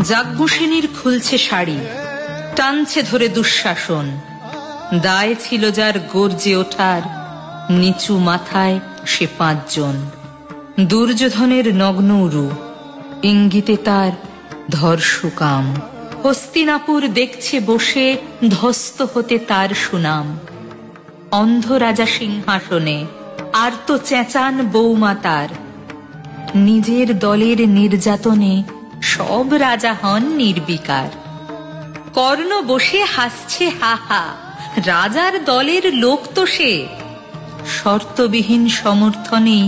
যাজ্ঞসেনীর খুলছে শাড়ি, টানছে ধরে দুঃশাসন। দায় ছিল যার গর্জে ওঠার, নিচু মাথায় সে 5 জন। দুর্যোধনের নগ্ন উরু, ইঙ্গিতে তার ধর্ষকাম। হস্তিনাপুর দেখছে বসে ধ্বস্ত হতে তার সুনাম। অন্ধ রাজা সিংহাসনে, আর তো চেঁচান বৌমা তার। নিজের দলের নির্যাতনে সব রাজা হন নির্বিকার। কর্ণ বসে হাসছে হা হা, রাজার দলের লোক তো সে। শর্তবিহীন সমর্থনে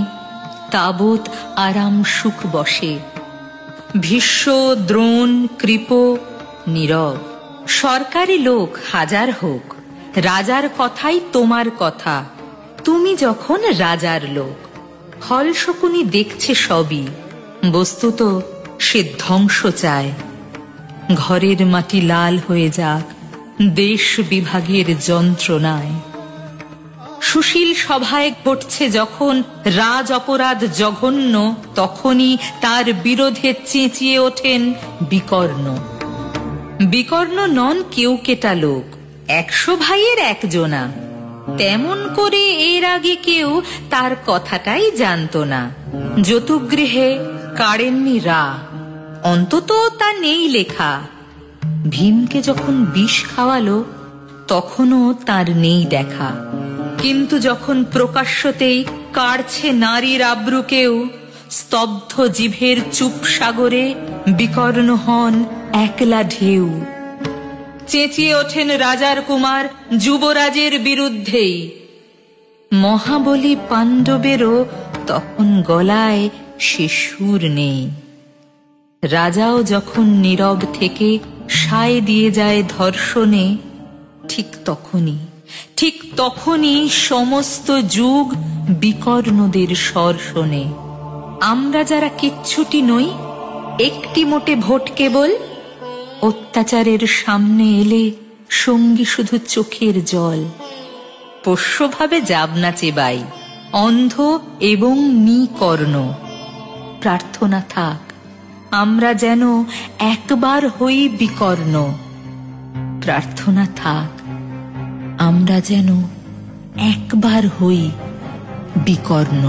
তাবৎ আরাম সুখ বসে। ভীষ্ম, দ্রোণ, কৃপ নীরব। সরকারি লোক হাজার হোক, রাজার কথাই তোমার কথা। তুমি যখন রাজার লোক। হল শকুনি দেখছে সবই, বস্তুত সে ধ্বংস চায়। ঘরের মাটি লাল হয়ে যাক দেশ বিভাগের যন্ত্রণায়। সুশীল সভায় ঘটছে যখন রাজ অপরাধ জঘন্য, তখনই তার বিরোধে চেঁচিয়ে ওঠেন বিকর্ণ। বিকর্ণ নন কেউ কেটা লোক, 100 ভাইয়ের একজনা। তেমন করে এর আগে কেউ তার কথাটাই জানত না। যতুগৃহে কাড়েননি রা, অন্তত তা নেই লেখা। ভীমকে যখন বিষ খাওয়ালো, তখনও তার নেই দেখা। কিন্তু যখন প্রকাশ্যতেই কাড়ছে নারীর আব্রুকেও, স্তব্ধ জিভের চুপ সাগরে বিকর্ণ হন একলা ঢেউ। চেঁচিয়ে ওঠেন রাজার কুমার যুবরাজের বিরুদ্ধেই। মহাবলী পাণ্ডবেরও তখন গলায় সে সুর নেই। রাজাও যখন নীরব থেকে সায় দিয়ে যায় ধর্ষণে, ঠিক তখনই সমস্ত যুগ বিকর্ণদের স্বর শোনে। আমরা যারা কিচ্ছুটি নই, একটি মোটে ভোট কেবল, অত্যাচারের সামনে এলে সঙ্গী শুধু চোখের জল। পোষ্যভাবে যাবনা চেবাই, অন্ধ এবং নিকর্ণ। প্রার্থনা থাক আমরা যেন একবার হই বিকর্ণ। প্রার্থনা থাক আমরা যেন একবার হই বিকর্ণ।